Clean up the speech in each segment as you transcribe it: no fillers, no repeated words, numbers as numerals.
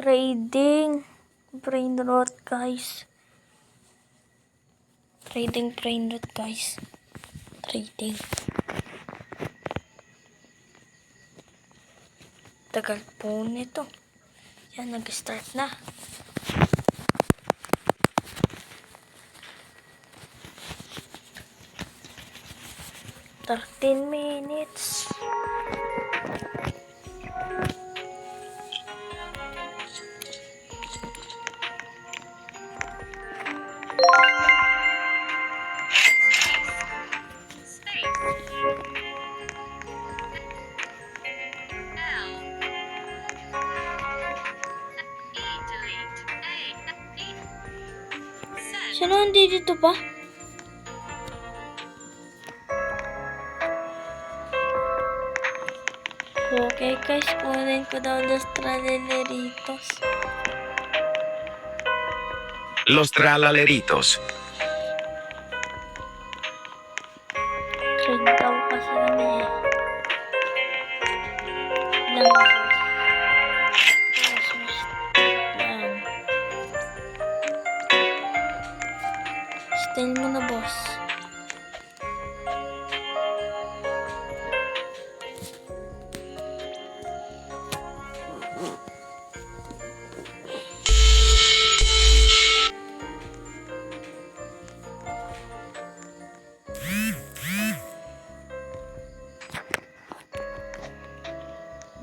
Trading. Brain rot, guys. Trading brain rot, guys. Trading. Tagal po nito. Yan, nag-start na. "13 minutes. Sino hindi dito ba? Okay guys, kunin ko daw los tralaleritos. Los tralaleritos. Trade daw kasi kami eh. Lang. Lang. Style mo na, boss.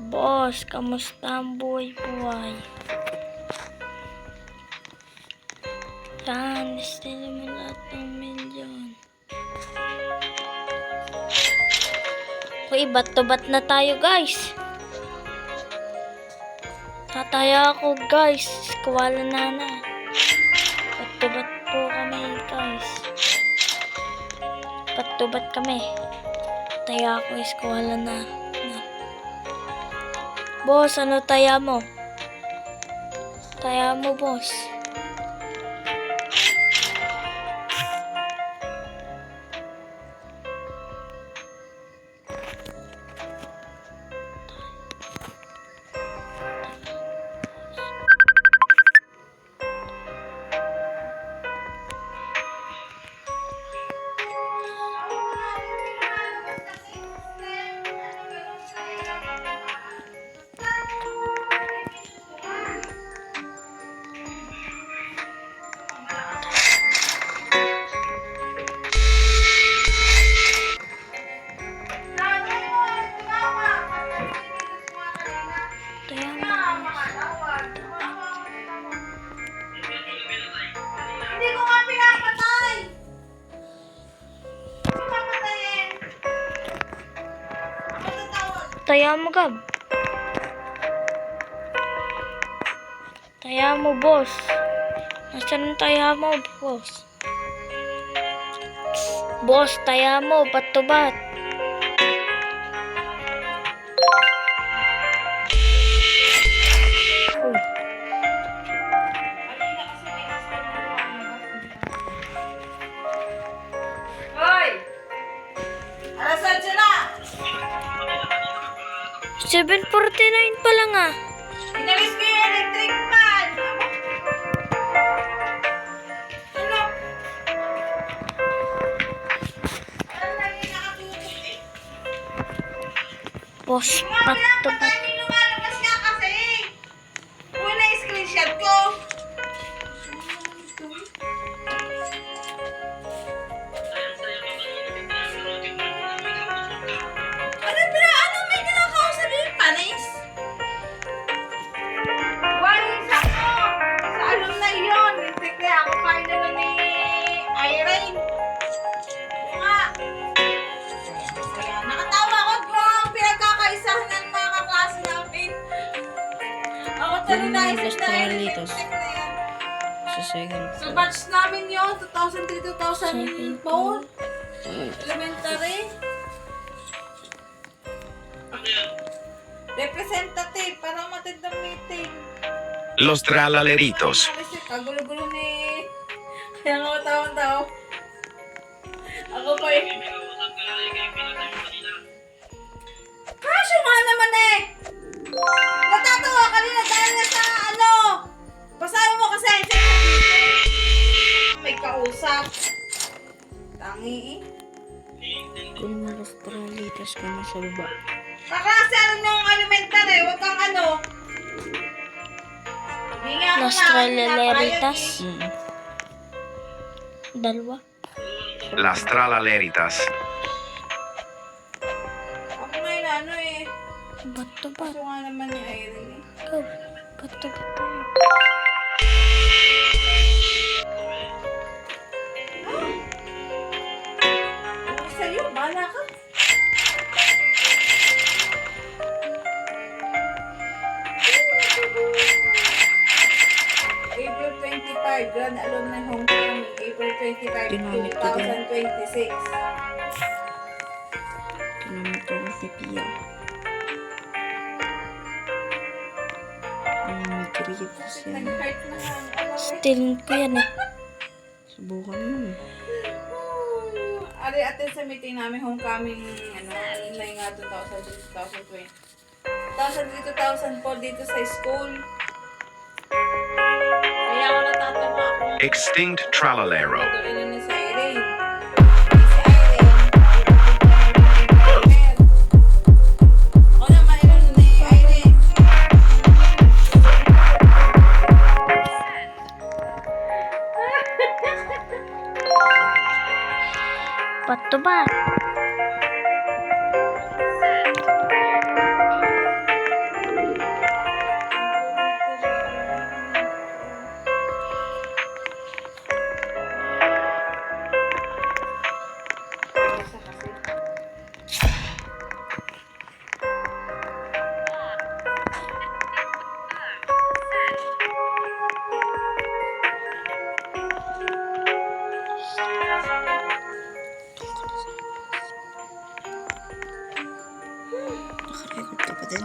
Boss, kamusta ang buhay-buhay? Yan, style mo lahat ng milyon. Uy, bat to bat na tayo, guys. Tataya ako, guys. Kuwala na. Bat to bat po kami, guys. Bat to bat kami. Taya ako, kuwala na. Boss, ano taya mo? Taya mo, boss. Taya mo, Gab. Taya mo, boss. Nasaan ang taya mo, boss? Boss, taya mo. Bat to bat. Hoy! Alasan siya na! 7:49 pa lang ah. Inalis ko yung electric fan! Ano? Ano lang yung nakatutok eh? Boss, Mga bat to bat. pinapatay, lumalabas nga kasi! Uy, na-screenshot ko! Ano may kinakausap yung panis? Walis ako! Sa alam na yun! Hindi ako kain na ni Irene. Nga! Kaya nakatawa ko bro ang pinagkakaisahan ng mga kaklase namin. Ako tuloy na isip na Australitos. Sa second Sa batch namin yun, 2003-2004. Elementary. Representative para matid ng meeting. Los tralaleritos. Kagulo-gulo ni... Kaya nga tawang-taw. Ako pa eh. Kasyo nga naman eh! Natatawa kanina dahil na sa ano! asawa mo kasi. May kausap. Tangi eh. Kung mga Australitas ka na sa baba. Kaklase, alam mo yung elementary. Huwag kang ano. Hindi nga ako Los na- Tralaleritas. napayag Dalawa. Las tralaleritas. eh. Ako ngayon ano eh. Bato ba? Gusto nga naman ni Irene eh. Ikaw. Bato ba? Ano sa'yo? Bahala ka. April 25, Grand Alumni Homecoming. April 25, Ginamit ko din. 2026. Tinamit ko si Pia. May creatives yan. Nag-heart na nga ang alaw eh. Stealing ko yan eh. Subukan mo. Ari, atin sa meeting namin, homecoming, ano, alumni nga 2020. 2004 dito sa school. Kaya ako natatawa kung Extinct tralalero. tuloy na si Irene. Si Irene, ako naman ilan ni Irene. Bato ba? Nakarecord ka pa din.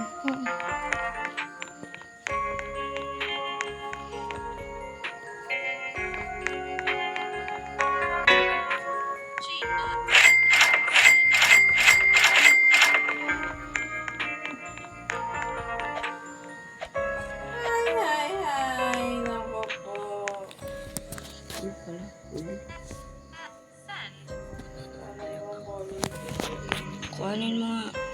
Ay, nako po. Uy pala. Uy. Ano yung Kuhanin mo nga.